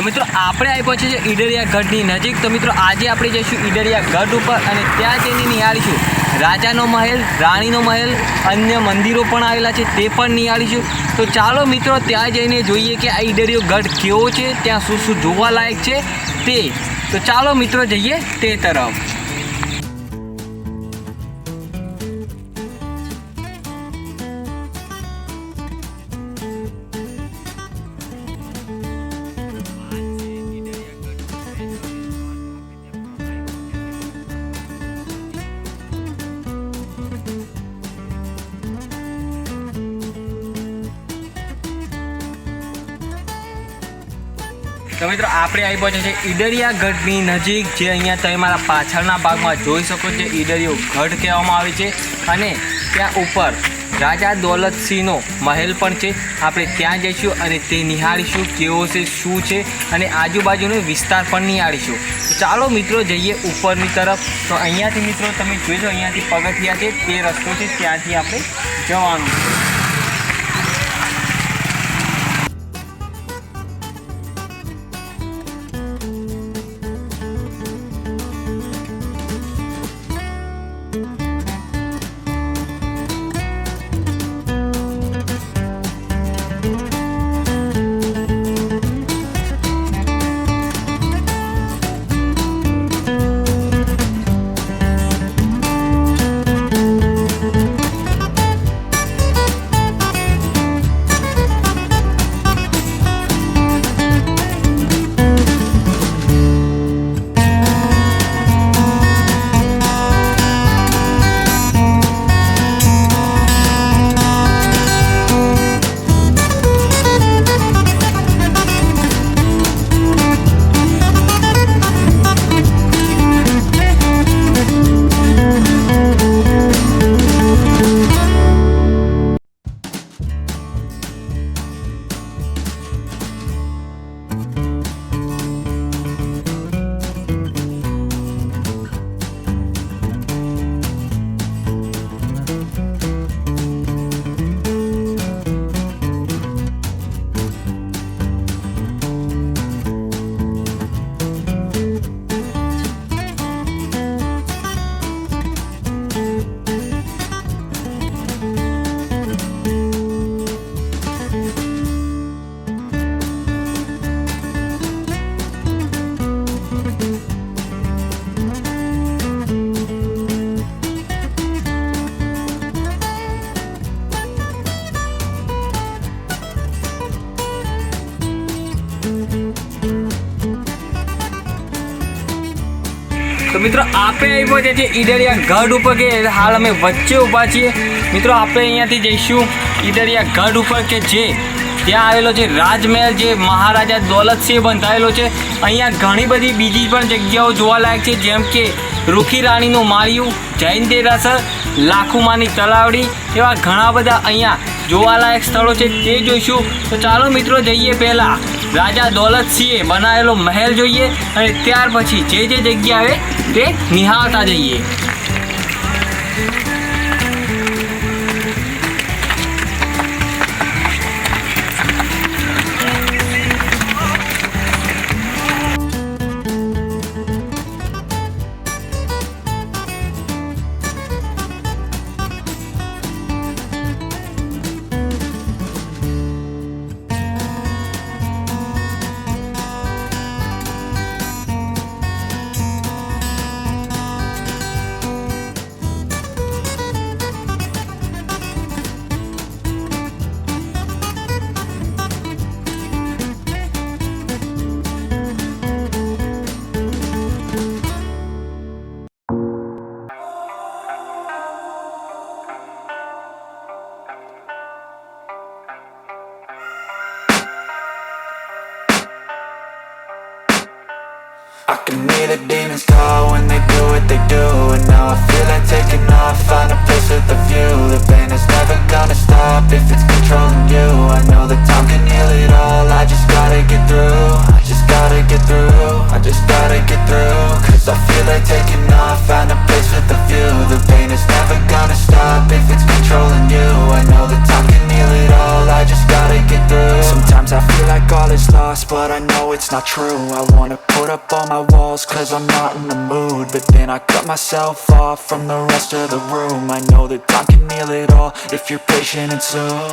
તો મિત્રો આપણે આવી પહોંચે છે ઈડરિયા ગઢની નજીક। તો મિત્રો આજે આપણે જઈશું ઈડરિયા ગઢ ઉપર અને ત્યાં જઈને નિહાળીશું રાજાનો મહેલ, રાણીનો મહેલ, અન્ય મંદિરો પણ આવેલા છે તે પણ નિહાળીશું। તો ચાલો મિત્રો ત્યાં જઈને જોઈએ કે આ ઈડરિયો ગઢ કેવો છે, ત્યાં શું શું જોવાલાયક છે તે। તો ચાલો મિત્રો જઈએ તે તરફ। તો મિત્રો આપણે આવી પહોંચ્યા છે ઈડરિયા ગઢની નજીક, જે અહીંયા તમે મારા પાછળના ભાગમાં જોઈ શકો છો ઈડરિયો ગઢ કહેવામાં આવે છે। અને ત્યાં ઉપર રાજા દોલતસિંહનો મહેલ પણ છે। આપણે ત્યાં જઈશું અને તે નિહાળીશું કેવો છે, શું છે, અને આજુબાજુનો વિસ્તાર પણ નિહાળીશું। તો ચાલો મિત્રો જઈએ ઉપરની તરફ। તો અહીંયાથી મિત્રો તમે જોઈ લો, અહીંયાથી પગથિયા છે, તે રસ્તો છે, ત્યાંથી આપણે જવાનું છે। તો મિત્રો આપણે આવી પહોંચ્યા છીએ ઈડરિયા ગઢ ઉપર, કે હાલ અમે વચ્ચે ઊભા છીએ। મિત્રો આપણે અહીંયાથી જઈશું ઈડરિયા ગઢ ઉપર, કે જે ત્યાં આવેલો છે રાજમહેલ, જે મહારાજા દોલતસિંહે બંધાયેલો છે। અહીંયા ઘણી બધી બીજી પણ જગ્યાઓ જોવાલાયક છે, જેમ કે રૂખી રાણીનું માળિયું, જૈન દેરાસર, લાખુમાની તલાવડી, એવા ઘણા બધા અહીંયા જોવાલાયક સ્થળો છે, તે જોઈશું। તો ચાલો મિત્રો જઈએ પહેલાં રાજા દોલતસિંહે બનાવેલો મહેલ જોઈએ, અને ત્યાર પછી જે જગ્યા આવે તે નિહાળતા જઈએ। I can hear the demons call when they do what they do. And now I feel like taking off, find a place with a view. The pain is never gonna stop if it's controlling you. I know that time can heal it all, I just gotta get through. I just gotta get through, I just gotta get through. Cause I feel like taking off, find a place with a view. The pain is never gonna stop if it's controlling you. I know that time can heal it all, I just gotta get through. Sometimes I feel like all is lost, but I know it's it's not true. I wanna put up all my walls cause I'm not in the mood, but then I cut myself off from the rest of the room. I know that time can heal it all if you're patient and soon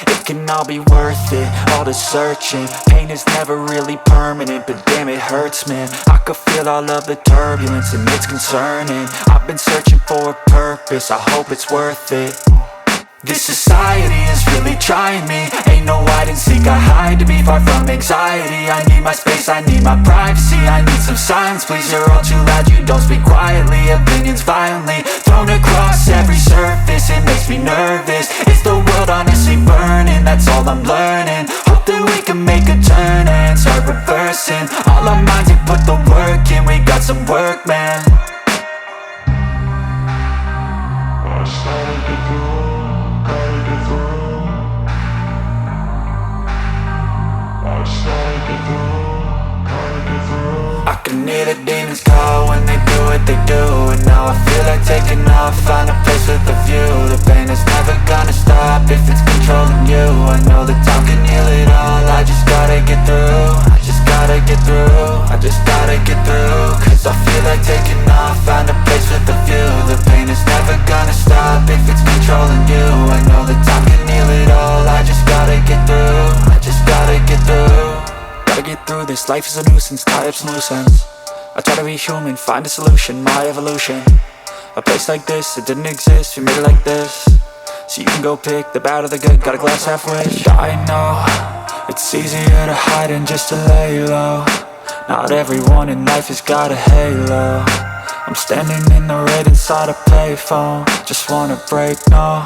it can all be worth it, all the searching. Pain is never really permanent, but damn it hurts, man. I could feel all of the turbulence and it's concerning. I've been searching for a purpose, I hope it's worth it. This society is really trying me. Ain't no hide and seek, I hide to be far from anxiety. I need my space, I need my privacy. I need some silence, please, you're all too loud. You don't speak quietly, opinions violently thrown across every surface. It makes me nervous, it's the world honestly burning. That's all I'm learning, hope that we can make a turn and start reversing. All our minds, we put the work in, we got some work, man. I can hear the demons call when they do what they do, and now I feel like taking off, find a place with a view. The pain is never gonna stop if it's controlling you. I know that time can heal it all, I just gotta get through. I just gotta get through, I just gotta get through. Cause I feel like taking off, find a place with a view. The pain is never gonna stop if it's controlling you. I know that time can heal it all, I just gotta get through. I just gotta get through. Gotta get through this, life is a nuisance, tie up some loose ends. I try to be human, find a solution, my evolution. A place like this, it didn't exist, we made it like this. So you can go pick the bad or the good, got a glass halfway. I know, it's easier to hide than just to lay low. Not everyone in life has got a halo. I'm standing in the red inside a payphone, just wanna break, no.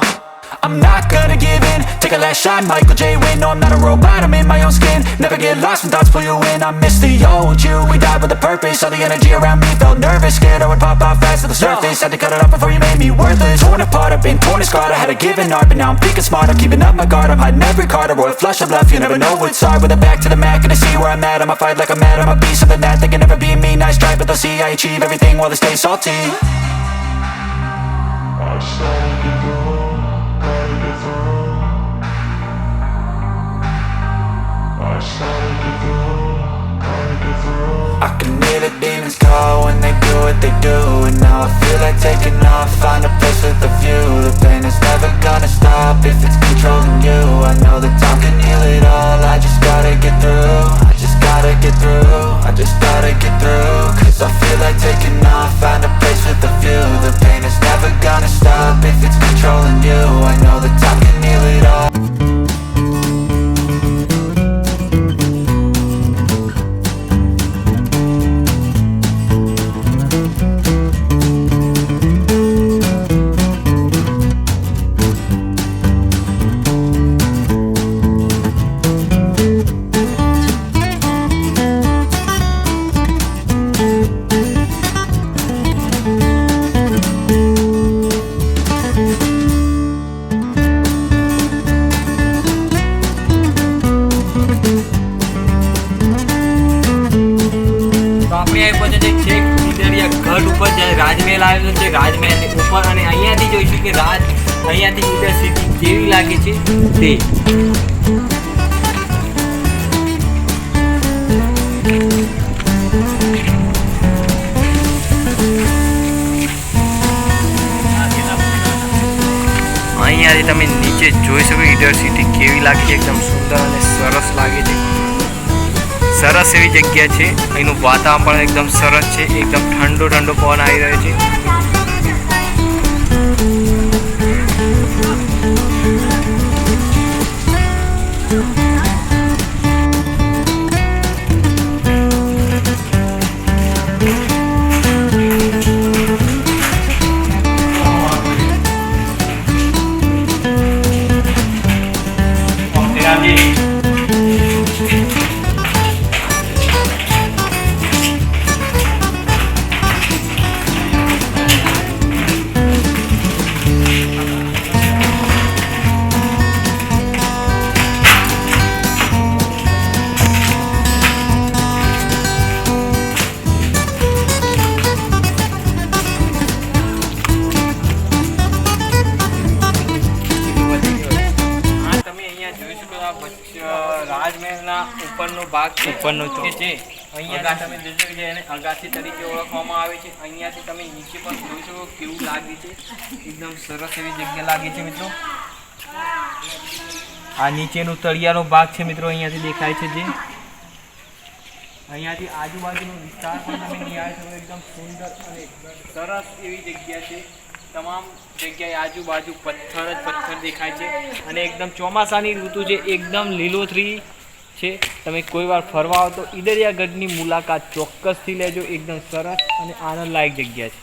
I'm not gonna give in, take a last shot, Michael J. Win. No, I'm not a robot, I'm in my own skin. Never get lost when thoughts pull you in. I miss the old you, we died with a purpose. All the energy around me felt nervous, scared I would pop off fast to the surface. Had to cut it off before you made me worthless. Torn apart, I've been torn and scarred. I had a given art, but now I'm thinking smart. I'm keeping up my guard, I'm hiding every card. A royal flush of love, you never know what's hard. With a back to the mat, gonna see where I'm at. I'ma fight like I'm mad, I'ma be something that they can never be me. Nice try, but they'll see I achieve everything while they stay salty. I can hear the demons call when they do what they do, and now I feel like taking off, find a place with a view. The pain is never gonna stop if it's controlling you. I know that time can heal it all, I just gotta get through. I just gotta get through, I just gotta get through. Cause I feel like taking off, find a place with a view. The pain is never gonna stop if it's controlling you. I know that time can heal it all. રાજમહેલ આવેલો છે, રાજમહેલની ઉપર, અને અહીંયાથી જોઈશું કે અહીંયાથી Idar city કેવી લાગે છે તે. અહીંયાથી તમે નીચે જોઈ શકો ઈડર સિટી કેવી લાગે છે, એકદમ સુંદર અને સરસ લાગે છે. સરસ એવી જગ્યા છે, અહીંનું વાતાવરણ પણ એકદમ સરસ છે, એકદમ ઠંડો ઠંડો પવન આવી રહ્યો છે. ભાગ છે ઉપરનો કે જે અહીંયા તમે જોશો કે એને અગાસી તરીકે ઓળખવામાં આવે છે. અહીંયાથી તમે નીચે પણ જોઈ શકો કેવું લાગે છે, એકદમ સરસ એવી જગ્યા લાગે છે મિત્રો. આ નીચેનું તળિયાનો ભાગ છે મિત્રો, અહીંયાથી દેખાય છે જે અહીંયાથી આજુબાજુનો વિસ્તાર પણ તમે નિહાળી શકો. એકદમ સુંદર અને સરસ એવી જગ્યા છે. તમામ જગ્યાએ આજુબાજુ પથ્થર જ પથ્થર દેખાય છે અને એકદમ ચોમાસાની ઋતુ છે, એકદમ લીલોતરી છે. તમે કોઈ વાર ફરવા આવો તો ઈડરિયા ગઢની મુલાકાત ચોક્કસથી લેજો. એકદમ સરસ અને આનંદલાયક જગ્યા છે.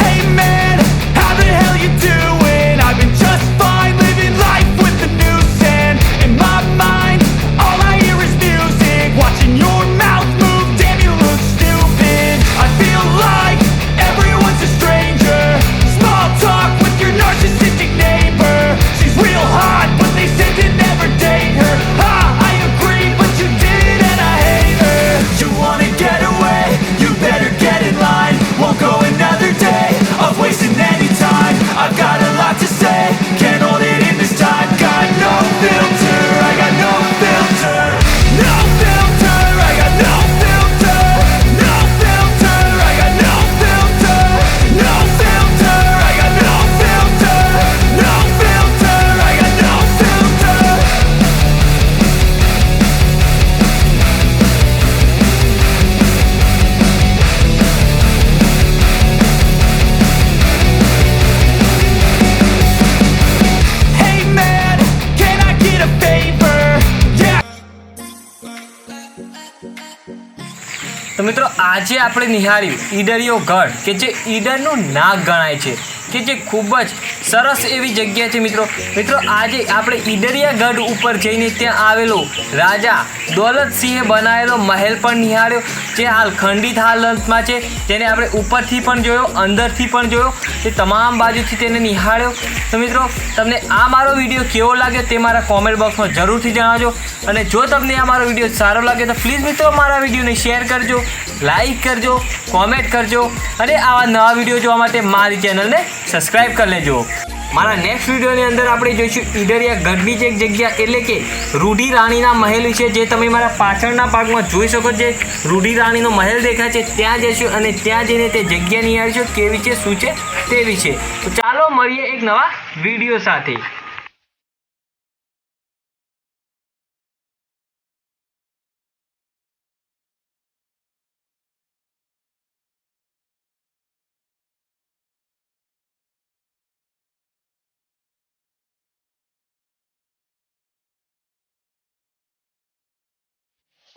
Hey man, how the hell you doing? I've been just fine, living life with the noose and in my mind, all I hear is music. Watching your mouth move, damn you look stupid. I feel like everyone's a stranger. Small talk with your narcissistic neighbor. She's real hot, but they said to never date her. Ha, I agree, but you did and I hate her. You wanna get away? You better get in line. Won't go another day of wasting any time. I've got a lot to say, can't hold it in this time. Got no filter, I got no filter. No filter, I got no filter. No filter, I got no filter. No filter, I got no filter. No filter, I got no filter. Hey man, can I get a favor? Yeah. તો મિત્રો આજે આપણે નિહાળ્યું ઈડરિયો ગઢ કે જે ઈડરનું નાક ગણાય છે, કે જે ખૂબ જ સરસ એવી જગ્યા છે મિત્રો. આજે આપણે ઈડરિયા ગઢ ઉપર જઈને ત્યાં આવેલો રાજા દોલતસિંહે બનાવેલો મહેલ પણ નિહાળ્યો, જે હાલ ખંડિત હાલતમાં છે. તેને આપણે ઉપરથી પણ જોયો, અંદરથી પણ જોયો, તે તમામ બાજુથી તેને નિહાળ્યો. તો મિત્રો તમને આ મારો વિડીયો કેવો લાગ્યો તે મારા કોમેન્ટ બોક્સમાં જરૂરથી જણાવજો. અને જો તમને આ મારો વિડીયો સારો લાગે તો પ્લીઝ મિત્રો મારા વિડીયોને શેર કરજો, લાઈક કરજો, કોમેન્ટ કરજો અને આવા નવા વિડીયો જોવા માટે મારી ચેનલને સબસ્ક્રાઈબ કરી લેજો. મારા નેક્સ્ટ વિડીયોની અંદર આપણે જોઈશું ઈડરિયા ગઢની જ એક જગ્યા એટલે કે રૂઢી રાણીના મહેલ વિશે, જે તમે મારા પાછળના ભાગમાં જોઈ શકો. જે રૂઢી રાણીનો મહેલ દેખાય છે ત્યાં જઈશું અને ત્યાં જઈને તે જગ્યા નિહાળીશું કેવી છે, શું છે તે વિશે. તો ચાલો મળીએ એક નવા વિડીયો સાથે.